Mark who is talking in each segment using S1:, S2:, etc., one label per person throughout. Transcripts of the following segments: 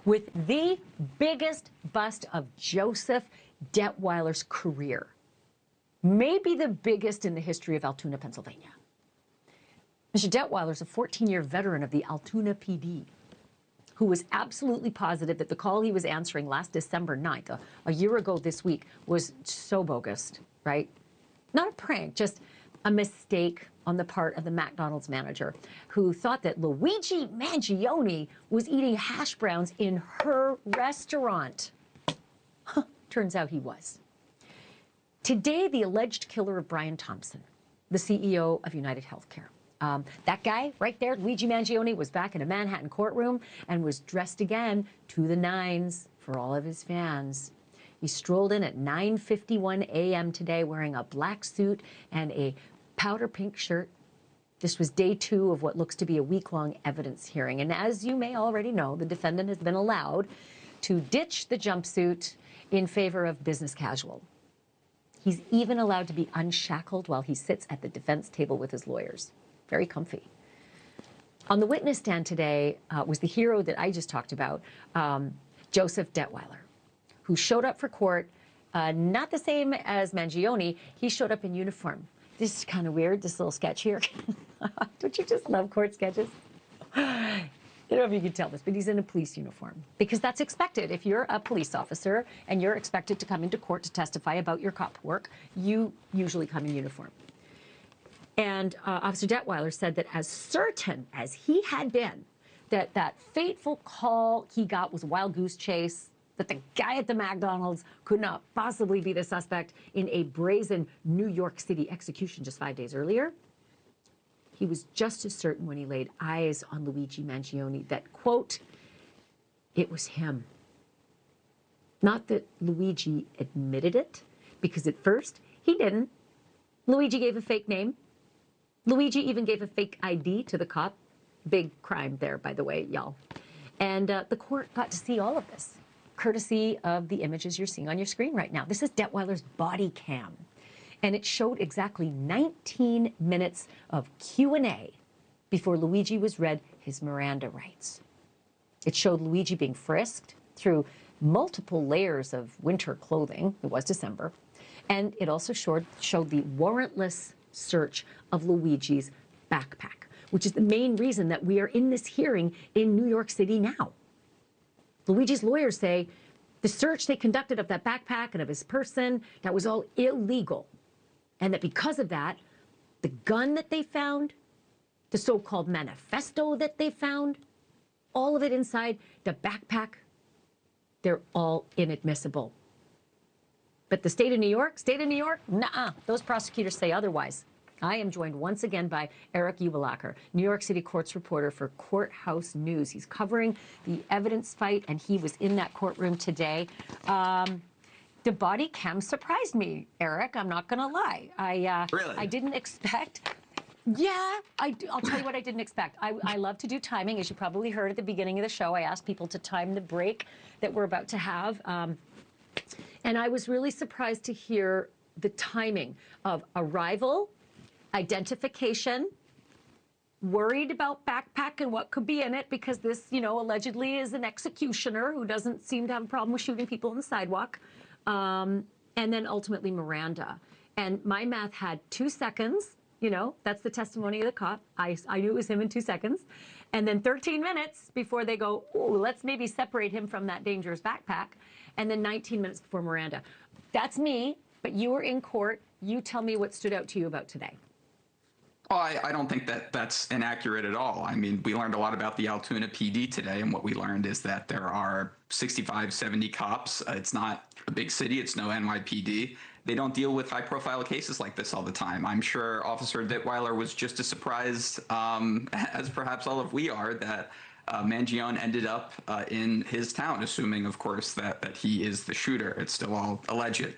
S1: with the biggest bust of Joseph Detweiler's career. Maybe the biggest in the history of Altoona, Pennsylvania. Mr. Detweiler is a 14-year veteran of the Altoona PD who was absolutely positive that the call he was answering last December 9th, a year ago this week, was so bogus, right? Not a prank, just a mistake on the part of the McDonald's manager who thought that Luigi Mangione was eating hash browns in her restaurant. Turns out he was. Today, the alleged killer of Brian Thompson, the CEO of United Healthcare, that guy right there, Luigi Mangione, was back in a Manhattan courtroom and was dressed again to the nines for all of his fans. He strolled in at 9:51 a.m. today wearing a black suit and a powder pink shirt. This was day 2 of what looks to be a week-long evidence hearing. And as you may already know, the defendant has been allowed to ditch the jumpsuit in favor of business casual. He's even allowed to be unshackled while he sits at the defense table with his lawyers. Very comfy. On the witness stand today was the hero that I just talked about, Joseph Detweiler, who showed up for court, not the same as Mangione. He showed up in uniform. This is kind of weird, this little sketch here. Don't you just love court sketches? I don't know if you can tell this, but he's in a police uniform because that's expected. If you're a police officer and you're expected to come into court to testify about your cop work, you usually come in uniform. And Officer Detweiler said that as certain as he had been that that fateful call he got was a wild goose chase, that the guy at the McDonald's could not possibly be the suspect in a brazen New York City execution just 5 days earlier, he was just as certain when he laid eyes on Luigi Mangione that, quote, it was him. Not that Luigi admitted it, because at first he didn't. Luigi gave a fake name. Luigi even gave a fake ID to the cop. Big crime there, by the way, y'all. And the court got to see all of this, courtesy of the images you're seeing on your screen right now. This is Detweiler's body cam. And it showed exactly 19 minutes of Q&A before Luigi was read his Miranda rights. It showed Luigi being frisked through multiple layers of winter clothing. It was December. And it also showed the warrantless search of Luigi's backpack, which is the main reason that we are in this hearing in New York City now. Luigi's lawyers say the search they conducted of that backpack and of his person, that was all illegal. And that because of that, the gun that they found, the so-called manifesto that they found, all of it inside the backpack, they're all inadmissible. But the state of New York, nah, those prosecutors say otherwise. I am joined once again by Erik Uebelacker, New York City courts reporter for Courthouse News. He's covering the evidence fight, and he was in that courtroom today. The body cam surprised me, Erik. I'm not going to lie.
S2: Really?
S1: I didn't expect. Yeah, I'll tell you what I didn't expect. I love to do timing. As you probably heard at the beginning of the show, I asked people to time the break that we're about to have. And I was really surprised to hear the timing of arrival, identification, worried about backpack and what could be in it because this, allegedly is an executioner who doesn't seem to have a problem with shooting people on the sidewalk. And then ultimately Miranda. And my math had 2 seconds. That's the testimony of the cop. I knew it was him in 2 seconds. And then 13 minutes before they go, ooh, let's maybe separate him from that dangerous backpack. And then 19 minutes before Miranda. That's me, but you were in court. You tell me what stood out to you about today.
S2: Oh, I don't think that's inaccurate at all. I mean, we learned a lot about the Altoona PD today, and what we learned is that there are 65, 70 cops. It's not a big city. It's no NYPD. They don't deal with high-profile cases like this all the time. I'm sure Officer Detweiler was just as surprised as perhaps all of we are that Mangione ended up in his town, assuming, of course, that he is the shooter. It's still all alleged.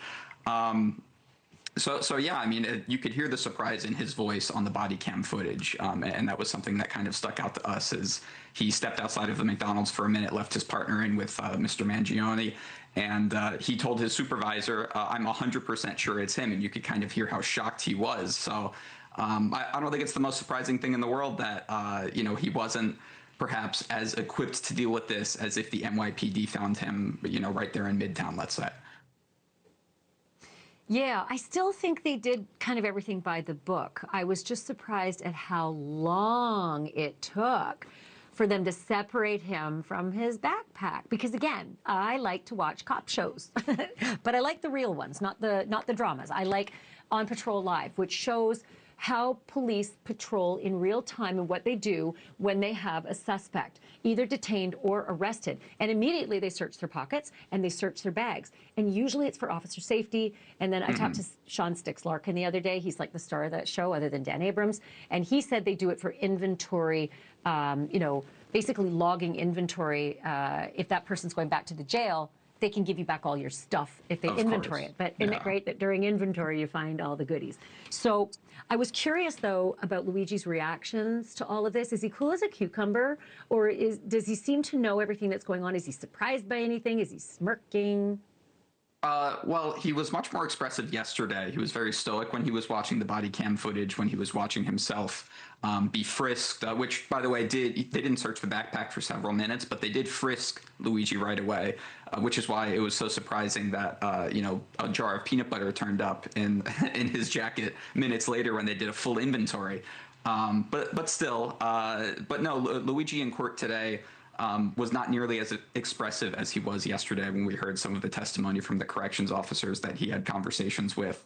S2: So yeah, I mean, you could hear the surprise in his voice on the body cam footage, and that was something that kind of stuck out to us as he stepped outside of the McDonald's for a minute, left his partner in with Mr. Mangione, and he told his supervisor, I'm 100% sure it's him, and you could kind of hear how shocked he was. So I don't think it's the most surprising thing in the world that, he wasn't perhaps as equipped to deal with this as if the NYPD found him, right there in Midtown, let's say.
S1: Yeah, I still think they did kind of everything by the book. I was just surprised at how long it took for them to separate him from his backpack. Because again, I like to watch cop shows, but I like the real ones, not the dramas. I like On Patrol Live, which shows how police patrol in real time and what they do when they have a suspect, either detained or arrested. And immediately they search their pockets and they search their bags. And usually it's for officer safety. And then I talked to Sean Stix-Larkin the other day. He's like the star of that show other than Dan Abrams. And he said they do it for inventory, basically logging inventory. If that person's going back to the jail, they can give you back all your stuff if they inventory it. But isn't it great that during inventory you find all the goodies? So I was curious, though, about Luigi's reactions to all of this. Is he cool as a cucumber, or does he seem to know everything that's going on? Is he surprised by anything? Is he smirking?
S2: Well, he was much more expressive yesterday. He was very stoic when he was watching the body cam footage, when he was watching himself be frisked, which, by the way, they didn't search the backpack for several minutes, but they did frisk Luigi right away, which is why it was so surprising that, a jar of peanut butter turned up in his jacket minutes later when they did a full inventory. But no, Luigi in court today was not nearly as expressive as he was yesterday when we heard some of the testimony from the corrections officers that he had conversations with.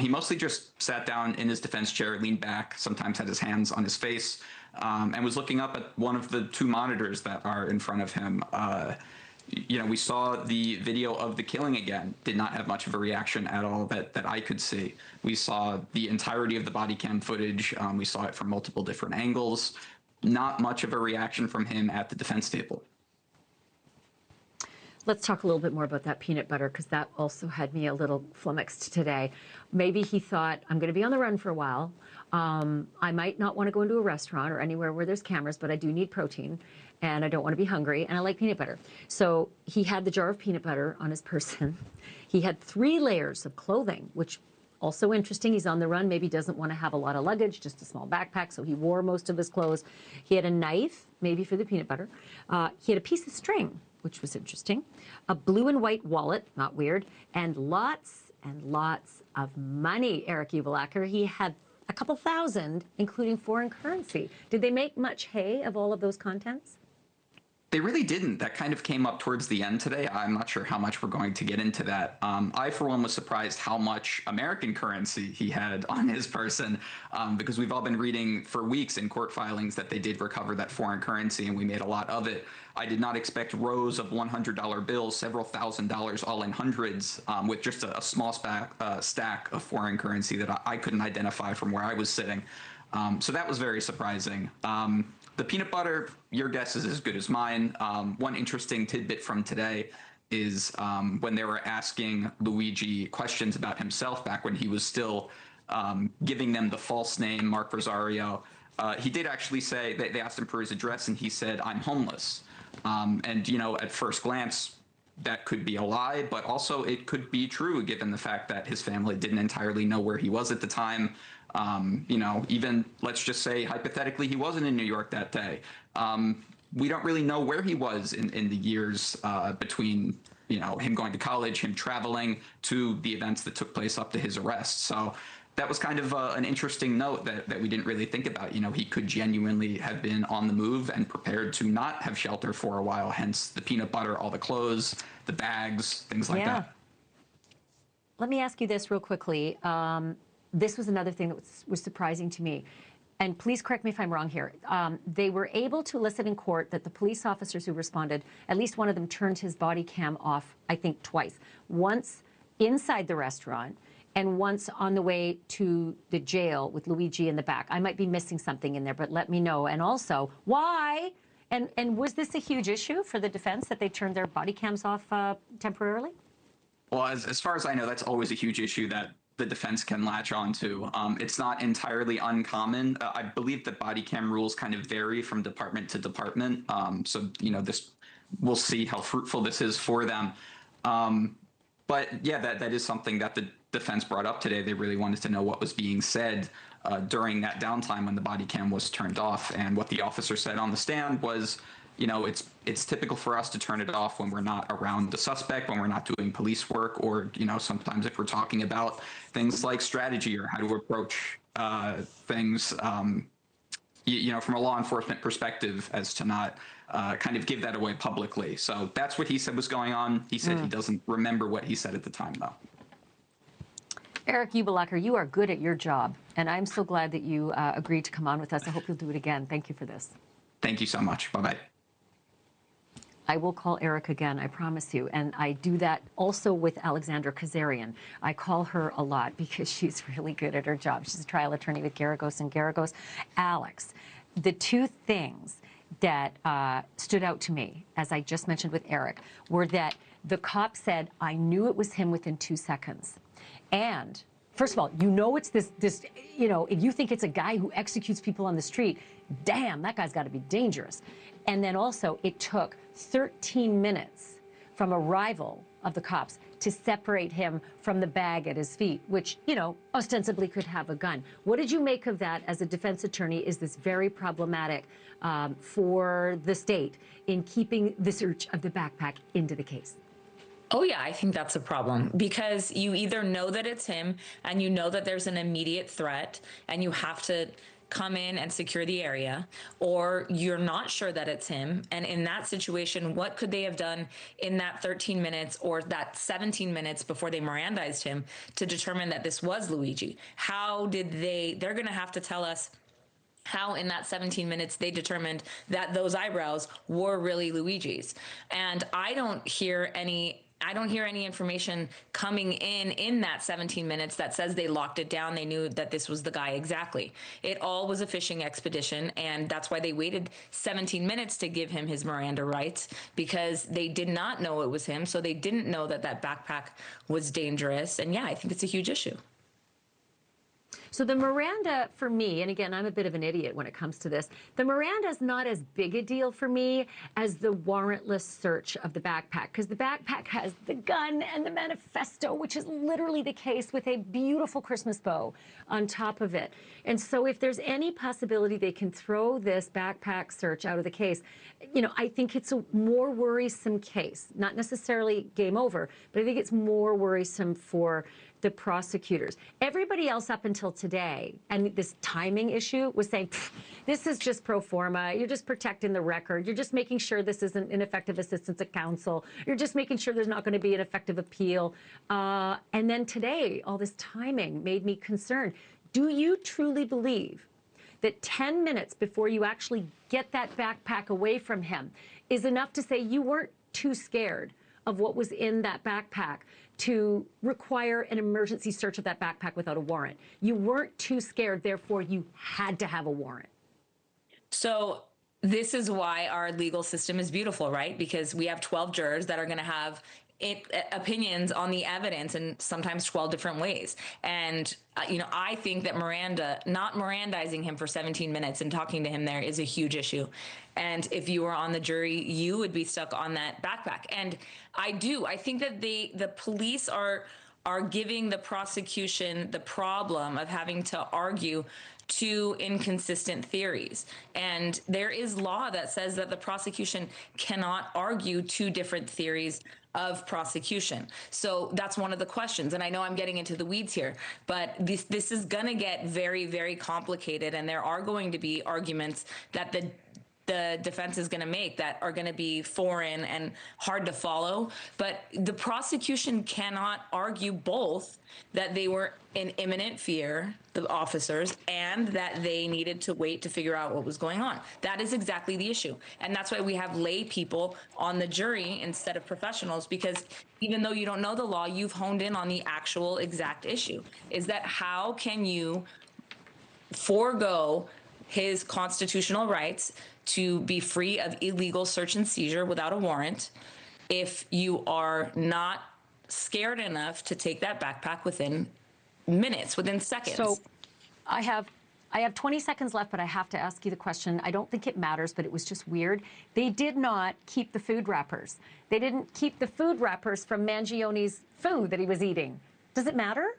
S2: He mostly just sat down in his defense chair, leaned back, sometimes had his hands on his face, and was looking up at one of the two monitors that are in front of him. We saw the video of the killing again, did not have much of a reaction at all that I could see. We saw the entirety of the body cam footage. We saw it from multiple different angles. Not much of a reaction from him at the defense table.
S1: Let's talk a little bit more about that peanut butter, because that also had me a little flummoxed today. Maybe he thought, I'm going to be on the run for a while. I might not want to go into a restaurant or anywhere where there's cameras, but I do need protein, and I don't want to be hungry, and I like peanut butter. So he had the jar of peanut butter on his person. He had 3 layers of clothing, which also interesting. He's on the run, maybe doesn't want to have a lot of luggage, just a small backpack, so he wore most of his clothes. He had a knife, maybe for the peanut butter. He had a piece of string, which was interesting, a blue and white wallet, not weird, and lots of money, Erik Uebelacker. He had a couple thousand, including foreign currency. Did they make much hay of all of those contents?
S2: They really didn't. That kind of came up towards the end today. I'm not sure how much we're going to get into that. I, for one, was surprised how much American currency he had on his person, because we've all been reading for weeks in court filings that they did recover that foreign currency, and we made a lot of it. I did not expect rows of $100 bills, several $1,000s, all in hundreds, with just a small stack of foreign currency that I couldn't identify from where I was sitting. So that was very surprising. The peanut butter, your guess is as good as mine. One interesting tidbit from today is when they were asking Luigi questions about himself back when he was still giving them the false name, Mark Rosario, he did actually say, they asked him for his address, and he said, "I'm homeless." And, at first glance, that could be a lie, but also it could be true given the fact that his family didn't entirely know where he was at the time. Even let's just say hypothetically he wasn't in New York that day. We don't really know where he was in the years between him going to college, him traveling, to the events that took place up to his arrest. So that was kind of an interesting note that we didn't really think about. He could genuinely have been on the move and prepared to not have shelter for a while, hence the peanut butter, all the clothes, the bags, things like that.
S1: Let me ask you this real quickly. This was another thing that was surprising to me. And please correct me if I'm wrong here. They were able to elicit in court that the police officers who responded, at least one of them turned his body cam off, I think twice. Once inside the restaurant and once on the way to the jail with Luigi in the back. I might be missing something in there, but let me know. And also, why? And was this a huge issue for the defense that they turned their body cams off temporarily?
S2: Well, as far as I know, that's always a huge issue that the defense can latch onto. It's not entirely uncommon. I believe that body cam rules kind of vary from department to department. So, we'll see how fruitful this is for them. But yeah, that is something that the defense brought up today. They really wanted to know what was being said. during that downtime when the body cam was turned off. And what the officer said on the stand was, it's typical for us to turn it off when we're not around the suspect, when we're not doing police work, or, sometimes if we're talking about things like strategy or how to approach things, from a law enforcement perspective, as to not kind of give that away publicly. So that's what he said was going on. He said he doesn't remember what he said at the time, though.
S1: Erik Uebelacker, you are good at your job, and I'm so glad that you agreed to come on with us. I hope you'll do it again. Thank you for this.
S2: Thank you so much. Bye-bye.
S1: I will call Erik again, I promise you. And I do that also with Alexandra Kazarian. I call her a lot because she's really good at her job. She's a trial attorney with Garagos and Garagos. Alex, the two things that stood out to me, as I just mentioned with Erik, were that the cop said, I knew it was him within 2 seconds. And first of all, it's this, if you think it's a guy who executes people on the street, damn, that guy's got to be dangerous. And then also, it took 13 minutes from arrival of the cops to separate him from the bag at his feet, which, ostensibly could have a gun. What did you make of that as a defense attorney? Is this very problematic for the state in keeping the search of the backpack into the case?
S3: Oh, yeah, I think that's a problem, because you either know that it's him and you know that there's an immediate threat and you have to come in and secure the area, or you're not sure that it's him. And in that situation, what could they have done in that 13 minutes or that 17 minutes before they Mirandized him to determine that this was Luigi? How did they're going to have to tell us how in that 17 minutes they determined that those eyebrows were really Luigi's. And I don't hear any information coming in that 17 minutes that says they locked it down. They knew that this was the guy exactly. It all was a fishing expedition, and that's why they waited 17 minutes to give him his Miranda rights, because they did not know it was him, so they didn't know that that backpack was dangerous. And yeah, I think it's a huge issue.
S1: So the Miranda, for me, and again, I'm a bit of an idiot when it comes to this, the Miranda is not as big a deal for me as the warrantless search of the backpack, because the backpack has the gun and the manifesto, which is literally the case, with a beautiful Christmas bow on top of it. And so if there's any possibility they can throw this backpack search out of the case, I think it's a more worrisome case, not necessarily game over, but I think it's more worrisome for the prosecutors. Everybody else up until today, and this timing issue, was saying, this is just pro forma. You're just protecting the record. You're just making sure this isn't ineffective assistance of counsel. You're just making sure there's not going to be an effective appeal. And then today, all this timing made me concerned. Do you truly believe that 10 minutes before you actually get that backpack away from him is enough to say you weren't too scared of what was in that backpack to require an emergency search of that backpack without a warrant? You weren't too scared, therefore you had to have a warrant.
S3: So this is why our legal system is beautiful, right? Because we have 12 jurors that are going to have opinions on the evidence in sometimes 12 different ways. And, I think that not Mirandizing him for 17 minutes and talking to him there is a huge issue. And if you were on the jury, you would be stuck on that backpack. And I think that the police are giving the prosecution the problem of having to argue two inconsistent theories. And there is law that says that the prosecution cannot argue two different theories of prosecution. So that's one of the questions. And I know I'm getting into the weeds here, but this is going to get very, very complicated. And there are going to be arguments that the defense is going to make that are going to be foreign and hard to follow. But the prosecution cannot argue both that they were in imminent fear, the officers, and that they needed to wait to figure out what was going on. That is exactly the issue. And that's why we have lay people on the jury instead of professionals, because even though you don't know the law, you've honed in on the actual exact issue. Is that how can you forego his constitutional rights to be free of illegal search and seizure without a warrant if you are not scared enough to take that backpack within minutes, within seconds?
S1: So I have 20 seconds left, but I have to ask you the question. I don't think it matters, but it was just weird. They did not keep the food wrappers. They didn't keep the food wrappers from Mangione's food that he was eating. Does it matter?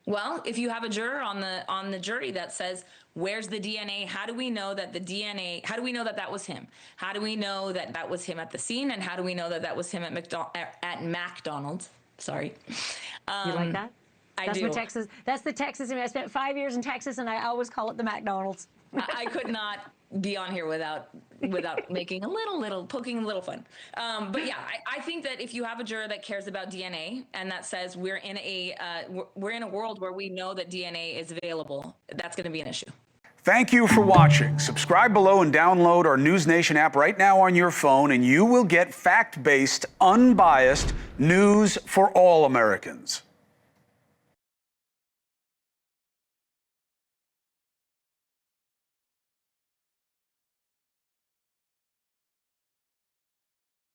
S3: Well, if you have a juror on the jury that says, where's the DNA? How do we know that how do we know that that was him? How do we know that that was him at the scene? And how do we know that that was him at McDonald's? Sorry.
S1: You like that?
S3: That's
S1: do.
S3: Texas.
S1: That's the Texas. I spent 5 years in Texas, and I always call it the McDonald's.
S3: I could not be on here without making poking a little fun. But yeah, I think that if you have a juror that cares about DNA and that says we're in a world where we know that DNA is available, that's going to be an issue.
S4: Thank you for watching. Subscribe below and download our NewsNation app right now on your phone, and you will get fact-based, unbiased news for all Americans.